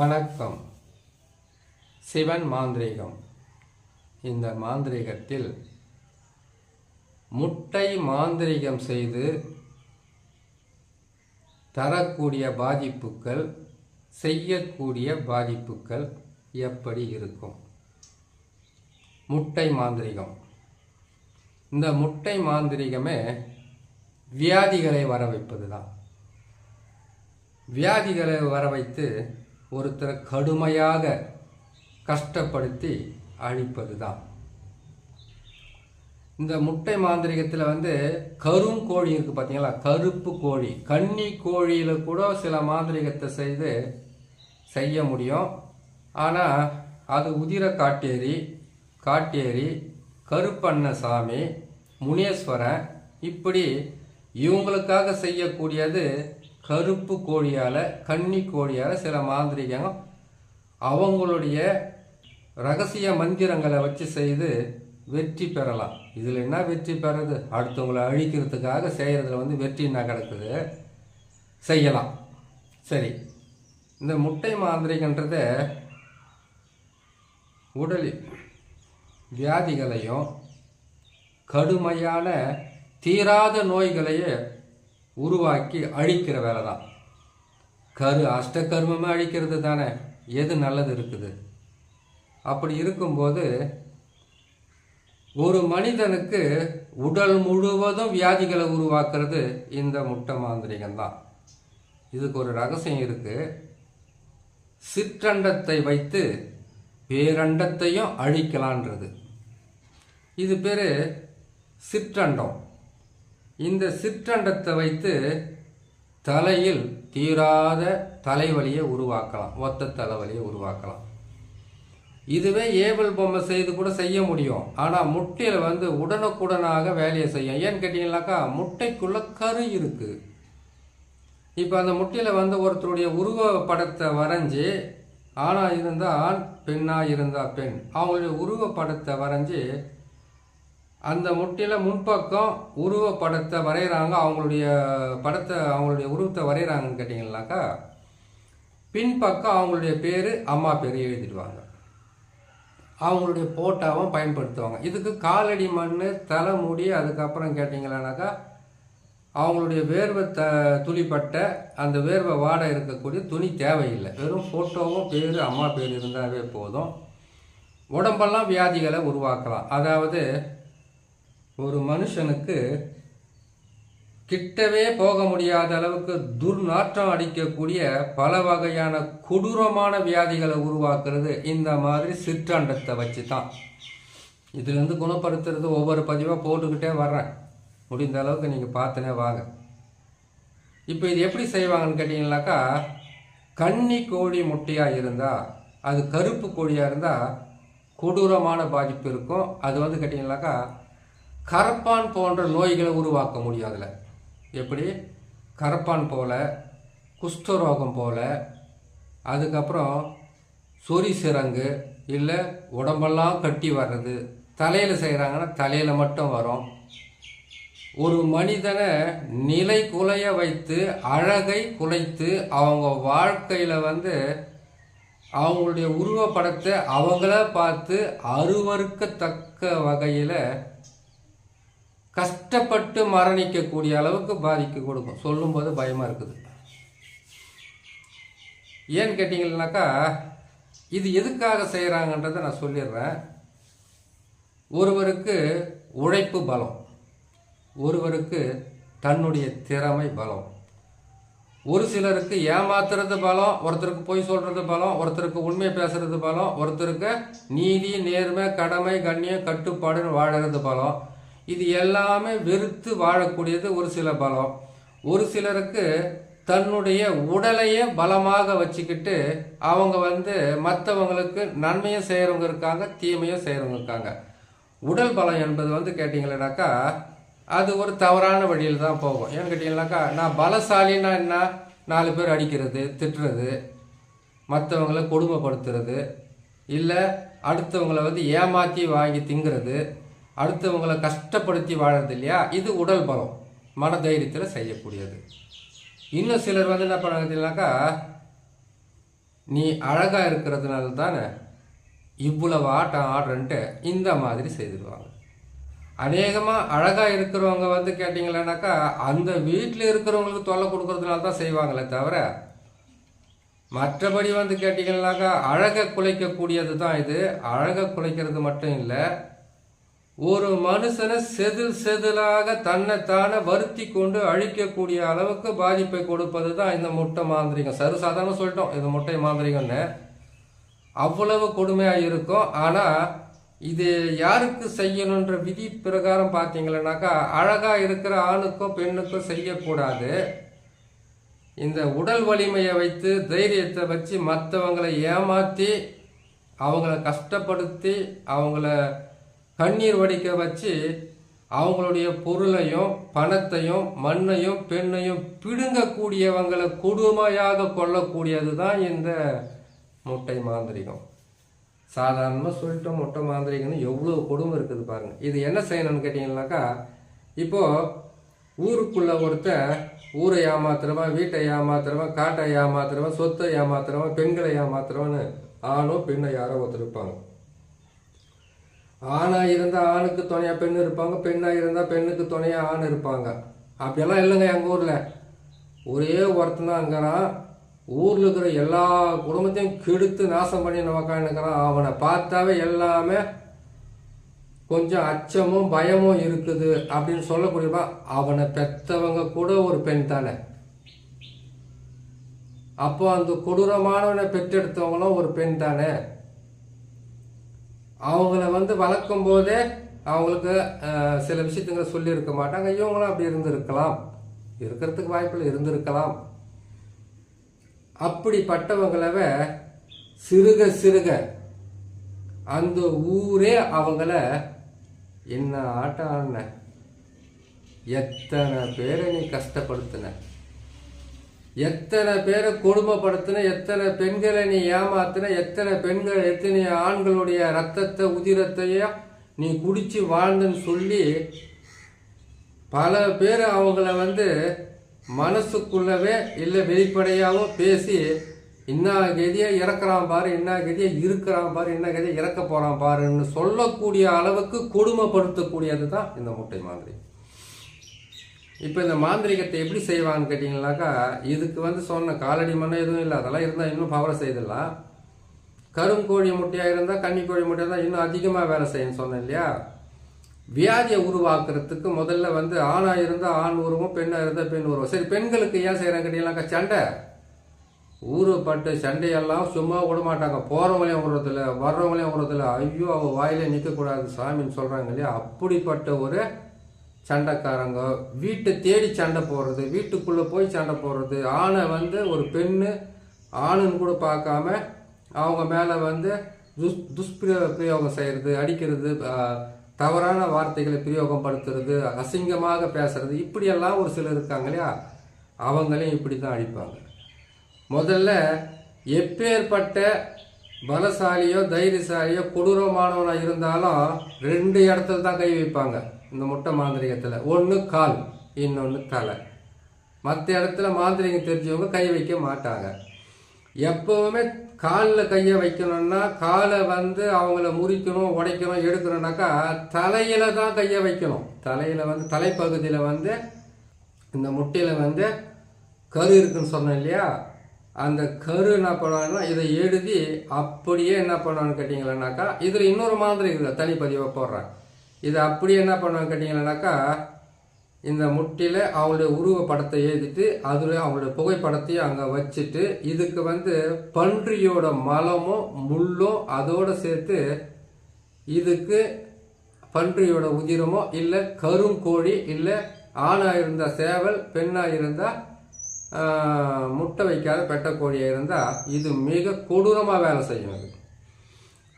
வணக்கம். சிவன் மாந்திரீகம். இந்த மாந்திரீகத்தில் முட்டை மாந்திரீகம் செய்து தரக்கூடிய பாதிப்புகள், செய்யக்கூடிய பாதிப்புகள் எப்படி இருக்கும்? முட்டை மாந்திரீகம். இந்த முட்டை மாந்திரீகமே வியாதிகளை வர வைப்பது தான். வியாதிகளை வர வைத்து ஒருத்தரை கடுமையாக கஷ்டப்படுத்தி அழிப்பது தான். இந்த முட்டை மாந்திரிகத்தில் கருங்கோழி இருக்குது பார்த்தீங்களா, கருப்பு கோழி, கன்னி கோழியில் கூட சில மாந்திரிகத்தை செய்ய முடியும். ஆனால் அது உதிர காட்டேரி, கருப்பண்ணசாமி, முனேஸ்வரன், இப்படி இவங்களுக்காக செய்யக்கூடியது கருப்பு கோழியால், கன்னி கோழியால் சில மாந்திரிகம் அவங்களுடைய ரகசிய மந்திரங்களை வச்சு செய்து வெற்றி பெறலாம். இதில் என்ன வெற்றி பெறது? அடுத்தவங்களை அழிக்கிறதுக்காக செய்கிறதுல வெற்றி என்ன கிடக்குது, செய்யலாம். சரி, இந்த முட்டை மாந்திரிகன்றத உடலில் வியாதிகளையும் கடுமையான தீராத நோய்களையே உருவாக்கி அழிக்கிற வேலை தான். அஷ்டகர்மமே அழிக்கிறது தானே. எது நல்லது இருக்குது? அப்படி இருக்கும்போது ஒரு மனிதனுக்கு உடல் முழுவதும் வியாதிகளை உருவாக்குறது இந்த முட்டை மாந்திரிகம் தான். இதுக்கு ஒரு ரகசியம் இருக்கு. சிற்றண்டத்தை வைத்து பேரண்டத்தையும் அழிக்கலான்றது. இது பேரு சிற்றண்டம். இந்த சிற்றண்டத்தை வைத்து தலையில் தீராத தலைவலியை உருவாக்கலாம், ஒத்த தலைவலியை உருவாக்கலாம். இதுவே ஏவல் பொம்மை செய்து கூட செய்ய முடியும். ஆனால் முட்டையில் உடனுக்குடனாக வேலையை செய்யும். ஏன்னு கேட்டீங்கன்னாக்கா, முட்டைக்குள்ள கரு இருக்கு. இப்போ அந்த முட்டையில் ஒருத்தருடைய உருவ படத்தை வரைஞ்சி, ஆணா இருந்தால் ஆண், பெண்ணா இருந்தால் பெண், அவங்களுடைய உருவ படத்தை வரைஞ்சி அந்த முட்டையில் முன்பக்கம் உருவ படத்தை வரைகிறாங்க. அவங்களுடைய உருவத்தை வரைகிறாங்கன்னு கேட்டிங்கன்னாக்கா, பின்பக்கம் அவங்களுடைய பேர், அம்மா பேர் எழுதிடுவாங்க. அவங்களுடைய போட்டாவும் பயன்படுத்துவாங்க. இதுக்கு காலடி மண், தலைமுடி, அதுக்கப்புறம் கேட்டிங்களானாக்கா அவங்களுடைய வேர்வை துளிப்பட்ட அந்த வேர்வை வாடை இருக்கக்கூடிய துணி தேவையில்லை. வெறும் ஃபோட்டோவும் பேர், அம்மா பேர் இருந்தாவே போதும். உடம்பெல்லாம் வியாதிகளை உருவாக்கலாம். அதாவது ஒரு மனுஷனுக்கு கிட்டவே போக முடியாத அளவுக்கு துர்நாற்றம் அடிக்கக்கூடிய பல வகையான கொடூரமான வியாதிகளை உருவாக்குறது இந்த மாதிரி சிற்றண்டத்தை வச்சு தான். இதுலேருந்து குணப்படுத்துறது ஒவ்வொரு பதிவாக போட்டுக்கிட்டே வர்றேன். முடிந்த அளவுக்கு நீங்கள் பார்த்துனே வாங்க. இப்போ இது எப்படி செய்வாங்கன்னு கேட்டிங்கனாக்கா, கன்னி கோழி முட்டையாக இருந்தால், அது கருப்பு கோழியாக இருந்தால் கொடூரமான பாதிப்பு இருக்கும். அது கேட்டிங்கனாக்கா கரப்பான் போன்ற நோய்களை உருவாக்க முடியும். அதில் எப்படி? கரப்பான் போல, குஷ்டரோகம் போல, அதுக்கப்புறம் சொறி சிரங்கு, இல்லை உடம்பெல்லாம் கட்டி வர்றது. தலையில் செய்கிறாங்கன்னா தலையில் மட்டும் வரும். ஒரு மனிதனை நிலை குலைய வைத்து, அழகை குலைத்து, அவங்க வாழ்க்கையில் அவங்களுடைய உருவப்படத்தை அவங்கள பார்த்து அருவருக்கத்தக்க வகையில் கஷ்டப்பட்டு மரணிக்கக்கூடிய அளவுக்கு பாதிக்க கொடுக்கும். சொல்லும்போது பயமாக இருக்குது. ஏன்னு கேட்டிங்கன்னாக்கா, இது எதுக்காக செய்கிறாங்கன்றதை நான் சொல்லிடுறேன். ஒருவருக்கு உழைப்பு பலம், ஒருவருக்கு தன்னுடைய திறமை பலம், ஒரு சிலருக்கு ஏமாத்துறது பலம், ஒருத்தருக்கு பொய் சொல்கிறது பலம், ஒருத்தருக்கு உண்மை பேசுறது பலம், ஒருத்தருக்கு நீதி, நேர்மை, கடமை, கண்ணியம், கட்டுப்பாடுன்னு வாழறது பலம். இது எல்லாமே வெறுத்து வாழக்கூடியது ஒரு சில பலம். ஒரு சிலருக்கு தன்னுடைய உடலையே பலமாக வச்சுக்கிட்டு அவங்க மற்றவங்களுக்கு நன்மையும் செய்கிறவங்க இருக்காங்க, தீமையும் செய்கிறவங்க இருக்காங்க. உடல் பலம் என்பது கேட்டிங்களேனாக்கா, அது ஒரு தவறான வழியில் தான் போகும். ஏன்னு கேட்டிங்கனாக்கா, நான் பலசாலின்னா என்ன? 4 பேர் அடிக்கிறது, திட்டுறது, மற்றவங்களை கொடுமைப்படுத்துறது, இல்லை அடுத்தவங்களை ஏமாற்றி வாங்கி திங்கிறது, அடுத்தவங்களை கஷ்டப்படுத்தி வாழறது இல்லையா? இது உடல் பலம், மன தைரியத்தில் செய்யக்கூடியது. இன்னும் சிலர் என்ன பண்ணுறாங்கன்னாக்கா, நீ அழகாக இருக்கிறதுனால தானே இவ்வளவு ஆட்டம் ஆடுறன்ட்டு இந்த மாதிரி செய்திருவாங்க. அநேகமாக அழகாக இருக்கிறவங்க வந்து கேட்டிங்களேனாக்கா அந்த வீட்டில் இருக்கிறவங்களுக்கு தொல்லை கொடுக்கறதுனால தான் செய்வாங்களே தவிர, மற்றபடி வந்து கேட்டிங்கன்னாக்கா அழகை குலைக்கக்கூடியது தான் இது. அழகை குலைக்கிறது மட்டும் இல்லை, ஒரு மனுஷனை செதில் செதிலாக தன்னைத்தானே வருத்தி கொண்டு அழிக்கக்கூடிய அளவுக்கு பாதிப்பை கொடுப்பது தான் இந்த முட்டை மாந்திரிகம். சர்வசாதாரணம் சொல்லிட்டோம் இது முட்டை மாந்திரிகம்னு. அவ்வளவு கொடுமையாக இருக்கும். ஆனால் இது யாருக்கு செய்யணுன்ற விதி பிரகாரம் பார்த்தீங்களன்னாக்கா அழகாக இருக்கிற ஆணுக்கோ பெண்ணுக்கோ செய்யக்கூடாது. இந்த உடல் வலிமையை வைத்து தைரியத்தை வச்சு மற்றவங்களை ஏமாற்றி அவங்கள கஷ்டப்படுத்தி அவங்கள கண்ணீர் வடிக்க வச்சு அவங்களுடைய பொருளையும் பணத்தையும் மண்ணையும் பெண்ணையும் பிடுங்கக்கூடியவங்களை கொடுமையாக கொள்ளக்கூடியது தான் இந்த முட்டை மாந்திரிகம். சாதாரணமாக சொல்லிட்டோம் முட்டை மாந்திரிகம்னு எவ்வளோ கொடுமை இருக்குது பாருங்கள். இது என்ன செய்யணும்னு கேட்டிங்கன்னாக்கா, இப்போது ஊருக்குள்ள ஒருத்தன் ஊரை ஏமாத்துறவன், வீட்டை ஏமாத்துறவன், காட்டை ஏமாத்துறவன், சொத்தை ஏமாத்துறவன், பெண்களை ஏமாத்துறவன்னு ஆணோ பெண்ணை யாரோ ஒருத்தர் இருப்பாங்க. ஆணாக இருந்தால் ஆணுக்கு துணையாக பெண் இருப்பாங்க, பெண்ணாக இருந்தால் பெண்ணுக்கு துணையாக ஆண் இருப்பாங்க. அப்படியெல்லாம் இல்லைங்க. எங்கள் ஊரில் ஒரே ஒருத்தன் தான் அங்கேறான், ஊரில் இருக்கிற எல்லா குடும்பத்தையும் கெடுத்து நாசம் பண்ணி உக்காந்துக்கிறான். அவனை பார்த்தாவே எல்லாமே கொஞ்சம் அச்சமும் பயமும் இருக்குது அப்படின்னு சொல்லக்கூடியப்பா. அவனை பெற்றவங்க கூட ஒரு பெண் தானே. அப்போ அந்த கொடூரமானவனை பெற்றெடுத்தவங்களும் ஒரு பெண் தானே. அவங்கள வந்து வளர்க்கும் போதே அவங்களுக்கு சில விஷயத்துங்களை சொல்லியிருக்க மாட்டாங்க. இவங்களும் அப்படி இருந்திருக்கலாம், இருக்கிறதுக்கு வாய்ப்பில் இருந்திருக்கலாம். அப்படிப்பட்டவங்கள சிறுக சிறுக அந்த ஊரே அவங்கள என்ன ஆட்டம் ஆடின, எத்தனை பேரை நீ கஷ்டப்படுத்தின, எத்தனை பேரை கொடுமைப்படுத்தின, எத்தனை பெண்களை நீ ஏமாத்தின, எத்தனை பெண்கள் எத்தனை ஆண்களுடைய ரத்தத்தை உதிரத்தையும் நீ குடிச்சு வாழ்ந்துன்னு சொல்லி பல பேர் அவங்கள வந்து மனசுக்குள்ளவே இல்லை வெளிப்படையாவோ பேசி இன்னா கதியை இறக்குறான் பாரு, இன்னா கதியை இருக்கிறான் பாரு, என்ன கதியை இறக்க போறான் பாருன்னு சொல்லக்கூடிய அளவுக்கு கொடுமைப்படுத்தக்கூடியது தான் இந்த முட்டை மாந்திரி. இப்போ இந்த மாந்திரிகத்தை எப்படி செய்வாங்கன்னு கேட்டிங்கனாக்கா, இதுக்கு வந்து சொன்ன காலடி மண்ணம் எதுவும் இல்லை, அதெல்லாம் இருந்தால் இன்னும் பவரை செய்திடலாம். கருங்கோழி முட்டையாக இருந்தால் கன்னிக்கோழி முட்டையாக இருந்தால் இன்னும் அதிகமாக வேலை செய்யணும்னு சொன்னேன் இல்லையா. வியாதியை உருவாக்குறதுக்கு முதல்ல வந்து ஆணாக இருந்தால் ஆண் உருவம், பெண்ணாக இருந்தால் பெண் உருவம். சரி, பெண்களுக்கு ஏன் செய்கிறாங்க கேட்டீங்கன்னாக்கா, சண்டை ஊருப்பட்டு சண்டையெல்லாம் சும்மா விட மாட்டாங்க. போகிறவங்களையும் விடுறதில்ல, வர்றவங்களையும் விடுறதில்ல. ஐயோ அவள் வாயிலே நிற்கக்கூடாது சாமின்னு சொல்கிறாங்க இல்லையா. அப்படிப்பட்ட ஒரு சண்டைக்காரங்க வீட்டை தேடி சண்டை போடுறது, வீட்டுக்குள்ளே போய் சண்டை போடுறது, ஆணை வந்து ஒரு பெண்ணு ஆணுன்னு கூட பார்க்காம அவங்க மேலே வந்து துஷ்பிரயோகம் செய்கிறது, அடிக்கிறது, தவறான வார்த்தைகளை பிரயோகம் படுத்துறது, அசிங்கமாக பேசுறது, இப்படியெல்லாம் ஒரு சிலர் இருக்காங்க இல்லையா. அவங்களையும் இப்படி தான் அடிப்பாங்க. முதல்ல எப்பேற்பட்ட பலசாலியோ தைரியசாலியோ கொடூரமானவனாக இருந்தாலும் 2 இடத்துல தான் கை வைப்பாங்க இந்த முட்டை மாந்திரிகத்தில். ஒன்று கால், இன்னொன்று தலை. மற்ற இடத்துல மாந்திரிகம் தெரிஞ்சவங்க கை வைக்க மாட்டாங்க. எப்பவுமே காலில் கையை வைக்கணும்னா, காலை வந்து அவங்கள முறிக்கணும், உடைக்கணும், எடுக்கணும்னாக்கா தலையில தான் கையை வைக்கணும். தலையில வந்து தலைப்பகுதியில் வந்து இந்த முட்டையில் வந்து கரு இருக்குன்னு சொன்னேன் இல்லையா. அந்த கரு என்ன பண்ணுவாங்கன்னா இதை எழுதி அப்படியே என்ன பண்ணுவான்னு கேட்டிங்களேனாக்கா, இதில் இன்னொரு மாதிரி இருக்குது, தனிப்பதிவை போடுறேன். இதை அப்படியே என்ன பண்ணுவான்னு கேட்டிங்களேனாக்கா, இந்த முட்டையில் அவங்களுடைய உருவ படத்தை எழுதிட்டு அதில் அவங்களுடைய புகைப்படத்தையும் அங்கே வச்சுட்டு, இதுக்கு வந்து பன்றியோட மலமும் முள்ளும் அதோடு சேர்த்து இதுக்கு பன்றியோட உதிரமோ இல்லை கருங்கோழி இல்லை ஆணாக இருந்தால் சேவல், பெண்ணாக இருந்தால் முட்டை வைக்காத பெட்டக்கோழியாக இருந்தால் இது மிக கொடூரமாக வேலை செய்யும்.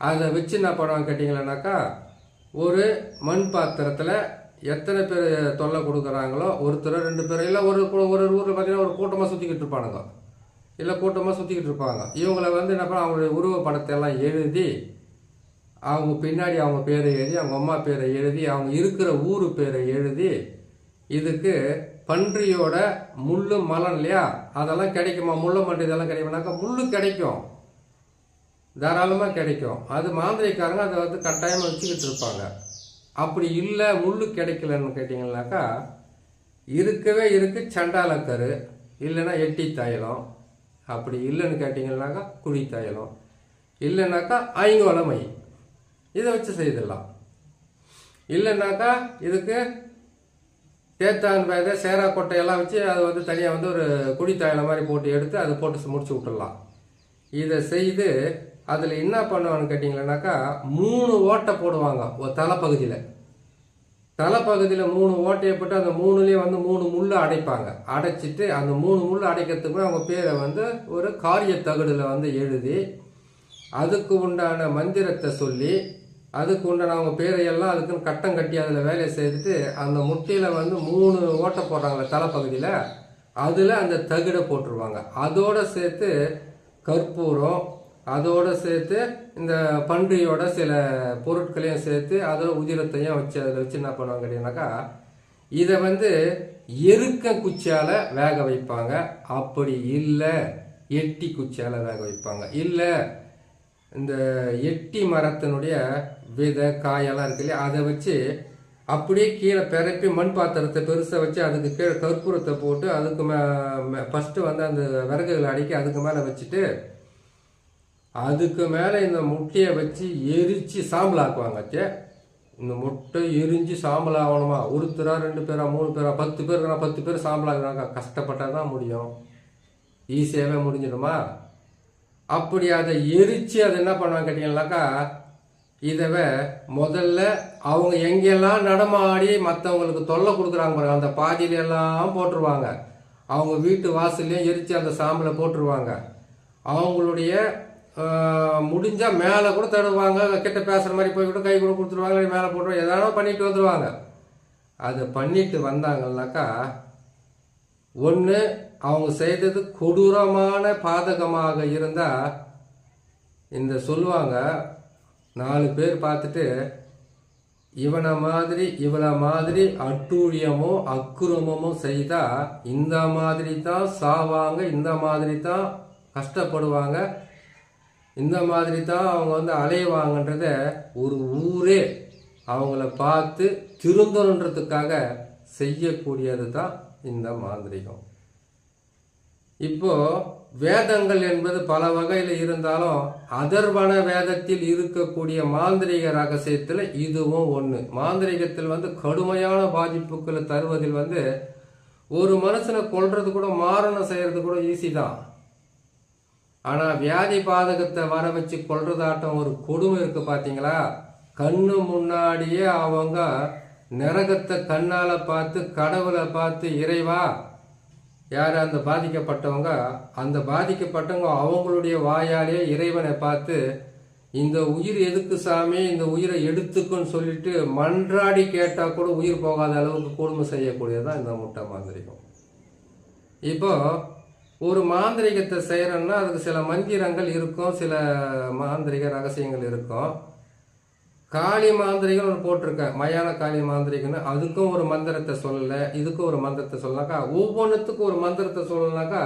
அதை வச்சு என்ன பண்ணுவாங்க கேட்டிங்களேனாக்கா, ஒரு மண் பாத்திரத்தில் எத்தனை பேர் தொல்லை கொடுக்குறாங்களோ, ஒருத்தர் 2 பேர் இல்லை ஒரு ஊரில் பார்த்தீங்கன்னா ஒரு கூட்டமாக சுற்றிக்கிட்டு இருப்பானுங்க, இல்லை கூட்டமாக சுற்றிக்கிட்டு இருப்பாங்க. இவங்கள வந்து என்ன பண்ண அவங்களுடைய உருவ படத்தை எல்லாம் எழுதி அவங்க பின்னாடி அவங்க பேரை எழுதி, அவங்க அம்மா பேரை எழுதி, அவங்க இருக்கிற ஊர் பேரை எழுதி, இதுக்கு பன்றியோட முள்ளு மலம் இல்லையா அதெல்லாம் கிடைக்குமா, முள்ளை மண்டு இதெல்லாம் கிடைக்குமானாக்கா முள்ளு கிடைக்கும். தாராளமாக கிடைக்கும். அது மாந்திரிக்காரங்க அதை வந்து கட்டாயமாக வச்சுக்கிட்டு இருப்பாங்க. அப்படி இல்லை முள்ளு கிடைக்கலன்னு கேட்டிங்கன்னாக்கா இருக்கவே இருக்கு சண்டாலக்கரு, இல்லைன்னா எட்டி தைலம். அப்படி இல்லைன்னு கேட்டிங்கன்னாக்கா குழி தைலம், இல்லைன்னாக்கா ஐங்கோலமை, இதை வச்சு செய்திடலாம். இல்லைன்னாக்கா இதுக்கு தேத்தான் பேதை சேரா கொட்டையெல்லாம் வச்சு அதை வந்து தனியாக வந்து ஒரு குழி தைலம் மாதிரி போட்டு எடுத்து அதை போட்டு முடிச்சு விட்டுடலாம். இதை செய்து அதில் என்ன பண்ணுவான்னு கேட்டிங்களேனாக்கா 3 ஓட்டை போடுவாங்க ஒரு தலைப்பகுதியில். தலைப்பகுதியில் 3 ஓட்டையை போட்டு அந்த 3லேயும் வந்து 3 முள்ளு அடைப்பாங்க. அடைச்சிட்டு அந்த 3 முள்ளு அடைக்கிறதுக்கு அவங்க பேரை வந்து ஒரு காரிய தகடில் வந்து எழுதி அதுக்கு உண்டான மந்திரத்தை சொல்லி அதுக்கு உண்டான அவங்க பேரையெல்லாம் அதுக்குன்னு கட்டம் கட்டி அதில் வேலையை செய்துட்டு அந்த முட்டையில் வந்து 3 ஓட்டை போடுறாங்களே தலைப்பகுதியில், அதில் அந்த தகடை போட்டுருவாங்க. அதோடு சேர்த்து கற்பூரம், அதோடு சேர்த்து இந்த பன்றியோட சில பொருட்களையும் சேர்த்து அதோட உதிரத்தையும் வச்சு அதில் வச்சு என்ன பண்ணுவாங்க கேட்டீங்கன்னாக்கா இதை வந்து எருக்க குச்சியால் வேக வைப்பாங்க. அப்படி இல்லை எட்டி குச்சியால் வேக வைப்பாங்க. இல்லை இந்த எட்டி மரத்தினுடைய விதை காயெல்லாம் இருக்கு இல்லையா, அதை வச்சு அப்படியே கீழே பிறப்பி மண் பாத்திரத்தை பெருசாக வச்சு அதுக்கு கீழே கற்பூரத்தை போட்டு அதுக்கு ஃபஸ்ட்டு வந்து அந்த விறகுகளை அடுக்கி அதுக்கு மேலே வச்சுட்டு அதுக்கு மேலே இந்த முட்டையை வச்சு எரித்து சாம்பல் ஆக்குவாங்க. இந்த முட்டை எரிஞ்சு சாம்பல் ஆகணுமா? ஒருத்தரா 2 பேரா 3 பேரா 10 பேர் 10 பேர் சாம்பல் ஆகுறாங்க. கஷ்டப்பட்டால் தான் முடியும், ஈஸியாகவே முடிஞ்சிடுமா? அப்படி அதை எரித்து அதை என்ன பண்ணுவாங்க கேட்டீங்கன்னாக்கா இதவை முதல்ல அவங்க எங்கெல்லாம் நடமாடி மற்றவங்களுக்கு தொல்லை கொடுக்குறாங்க பாருங்க அந்த பாதியிலெல்லாம் போட்டுருவாங்க. அவங்க வீட்டு வாசல்லையும் எரித்து அந்த சாம்பலை போட்டுருவாங்க. அவங்களுடைய முடிஞ்சால் மேலே கூட தடுவாங்க, கிட்ட பேசுகிற மாதிரி போய் கூட கை கூட கொடுத்துருவாங்க, மேலே போட்டுருவாங்க, எதானோ பண்ணிட்டு வந்துடுவாங்க. அதை பண்ணிட்டு வந்தாங்கன்னாக்கா ஒன்று அவங்க செய்தது கொடூரமான பாதகமாக இருந்தால் இந்த சொல்லுவாங்க 4 பேர் பார்த்துட்டு இவளை மாதிரி அட்டூழியமோ அக்குரமோ செய்தால் இந்த மாதிரி தான் சாவாங்க, இந்த மாதிரி தான் கஷ்டப்படுவாங்க, இந்த மாதிரி தான் அவங்க வந்து அலைவாங்கன்றத ஒரு ஊரே அவங்கள பார்த்து திருந்தணுன்றதுக்காக செய்யக்கூடியது தான் இந்த மாந்திரிகம். இப்போ வேதங்கள் என்பது பல வகையில் இருந்தாலும் அதர்வன வேதத்தில் இருக்கக்கூடிய மாந்திரிக ரகசியத்தில் இதுவும் ஒன்று. மாந்திரிகத்தில் வந்து கடுமையான பாதிப்புகளை தருவதில் வந்து ஒரு மனுஷனை கொல்றது கூட மாரணம் செய்யறது கூட ஈஸி தான். ஆனால் வியாதி பாதகத்தை வர வச்சு கொல்றதாட்டம் ஒரு கொடுமை இருக்கு பார்த்தீங்களா? கண்ணு முன்னாடியே அவங்க நரகத்தை கண்ணால் பார்த்து கடவுளை பார்த்து இறைவா யார் அந்த பாதிக்கப்பட்டவங்க, அந்த பாதிக்கப்பட்டவங்க அவங்களுடைய வாயாலே இறைவனை பார்த்து இந்த உயிர் எதுக்கு சாமி, இந்த உயிரை எடுத்துக்குன்னு சொல்லிட்டு மன்றாடி கேட்டால் கூட உயிர் போகாத அளவுக்கு கொடுமை செய்யக்கூடியதான் இந்த முட்டை மாந்திரிகம். இப்போ ஒரு மாந்திரிகத்தை செய்கிறோன்னா அதுக்கு சில மந்திரங்கள் இருக்கும், சில மாந்திரிக ரகசியங்கள் இருக்கும். காளி மாந்திரிகம் ஒன்று போட்டிருக்கேன், மயான காளி மாந்திரிகன்னு. அதுக்கும் ஒரு மந்திரத்தை சொல்லலை, இதுக்கும் ஒரு மந்திரத்தை சொல்லனாக்கா ஒவ்வொன்றுத்துக்கும் ஒரு மந்திரத்தை சொல்லனாக்கா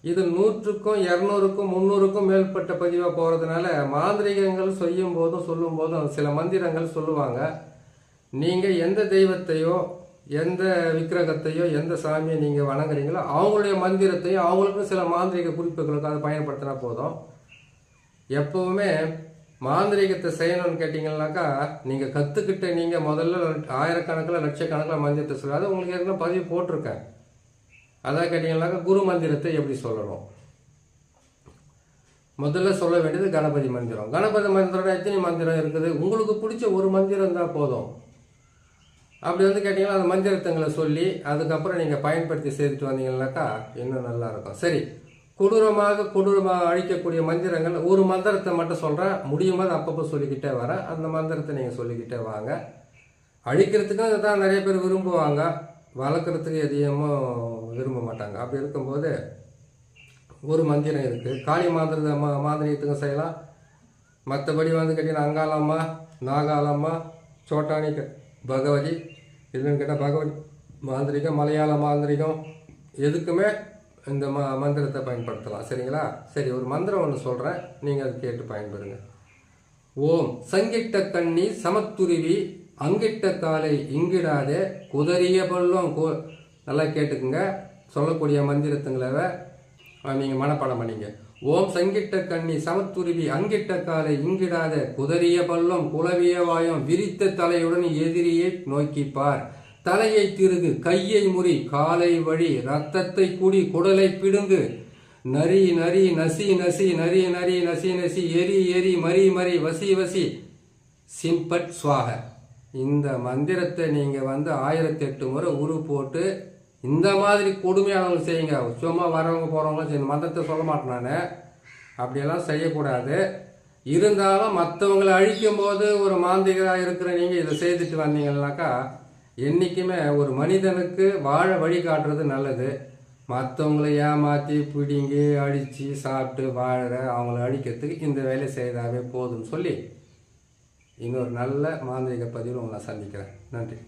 இது 100க்கும் 200க்கும் 300க்கும் மேற்பட்ட பதிவாக போகிறதுனால மாந்திரிகங்கள் செய்யும் போதும் சொல்லும் போதும் சில மந்திரங்கள் சொல்லுவாங்க. நீங்கள் எந்த தெய்வத்தையோ எந்த விக்கிரகத்தையோ எந்த சாமியை நீங்கள் வணங்குறீங்களோ அவங்களுடைய மந்திரத்தையும் அவங்களுக்கும் சில மாந்திரிக குறிப்புகளுக்கு அதை பயன்படுத்தினா போதும். எப்பவுமே மாந்திரிகத்தை செய்யணும்னு கேட்டிங்கன்னாக்கா நீங்கள் கற்றுக்கிட்ட நீங்கள் முதல்ல ஆயிரக்கணக்கில் லட்சக்கணக்கில் மந்திரத்தை சொல்லாது. உங்களுக்கு ஏற்கனவே பதிவு போட்டிருக்கேன். அதான் கேட்டிங்கன்னாக்கா குரு மந்திரத்தை எப்படி சொல்லணும். முதல்ல சொல்ல வேண்டியது கணபதி மந்திரம். கணபதி மந்திரம் எத்தனை மந்திரம் இருக்குது? உங்களுக்கு பிடிச்ச ஒரு மந்திரம் தான் போதும். அப்படி வந்து கேட்டிங்கன்னா அந்த மந்திரத்தங்களை சொல்லி அதுக்கப்புறம் நீங்கள் பயன்படுத்தி செய்துட்டு வந்தீங்கன்னாக்கா இன்னும் நல்லா இருக்கும். சரி, கொடூரமாக அழிக்கக்கூடிய மந்திரங்கள் ஒரு மந்திரத்தை மட்டும் சொல்கிறேன், முடியும்போது அப்பப்போ சொல்லிக்கிட்டே வரேன். அந்த மந்திரத்தை நீங்கள் சொல்லிக்கிட்டே வாங்க. அழிக்கிறதுக்கும் அதுதான் நிறைய பேர் விரும்புவாங்க, வளர்க்குறதுக்கு எதையும் விரும்ப மாட்டாங்க. அப்படி இருக்கும்போது ஒரு மந்திரம் இருக்குது. காளி மாந்திரத்துக்கும் செய்யலாம். மற்றபடி வந்து கேட்டிங்கன்னா அங்காளம்மா, நாகாளம்மா, சோட்டானி பகவதி, இதுன்னு கேட்டால் பகவதி மாந்திரிகம், மலையாள மாந்திரிகம், எதுக்குமே இந்த மந்திரத்தை பயன்படுத்தலாம். சரிங்களா? சரி, ஒரு மந்திரம் ஒன்று சொல்கிறேன், நீங்கள் அதை கேட்டு பயன்படுங்க. ஓம் சங்கிட்ட கண்ணி சமத்துருவி அங்கிட்ட காலை இங்கிடாதே குதறிய பள்ளம் நல்லா கேட்டுக்குங்க. சொல்லக்கூடிய மந்திரத்துங்களை நீங்கள் மனப்பாடம் பண்ணிங்க. ஓம் சங்கிட்ட கண்ணி சமத்துருவி அங்கிட்ட காலை இங்கிடாத குதறிய பள்ளம் குலவிய வாயம் விரித்த தலையுடன் எதிரியை நோக்கிப்பார். தலையை திருகு கையை முறி காலை வழி ரத்தத்தை குடி குடலை பிடுங்கு நரி நரி நசி நசி நரி நரி நசி நசி எரி எரி மரி மரி வசி வசி சிம்பட் சுவாக. இந்த மந்திரத்தை நீங்கள் 1008 முறை உரு போட்டு இந்த மாதிரி கொடுமையானவங்க செய்யுங்க. சும்மா வரவங்க போகிறவங்களும் சரி, மந்திரத்தை சொல்ல மாட்டேன் நான், அப்படியெல்லாம் செய்யக்கூடாது. இருந்தாலும் மற்றவங்களை அழிக்கும் போது ஒரு மாந்திகராக இருக்கிற நீங்கள் இதை செய்துட்டு வந்தீங்கன்னாக்கா என்றைக்குமே ஒரு மனிதனுக்கு வாழ வழி காட்டுறது நல்லது. மற்றவங்களை ஏமாற்றி பிடிங்கி அடித்து சாப்பிட்டு வாழற அவங்கள அழிக்கிறதுக்கு இந்த வேலை செய்தாவே போதும்னு சொல்லி இன்னொரு நல்ல மாந்திரிக பதிவில் உங்களை சந்திக்கிறேன். நன்றி.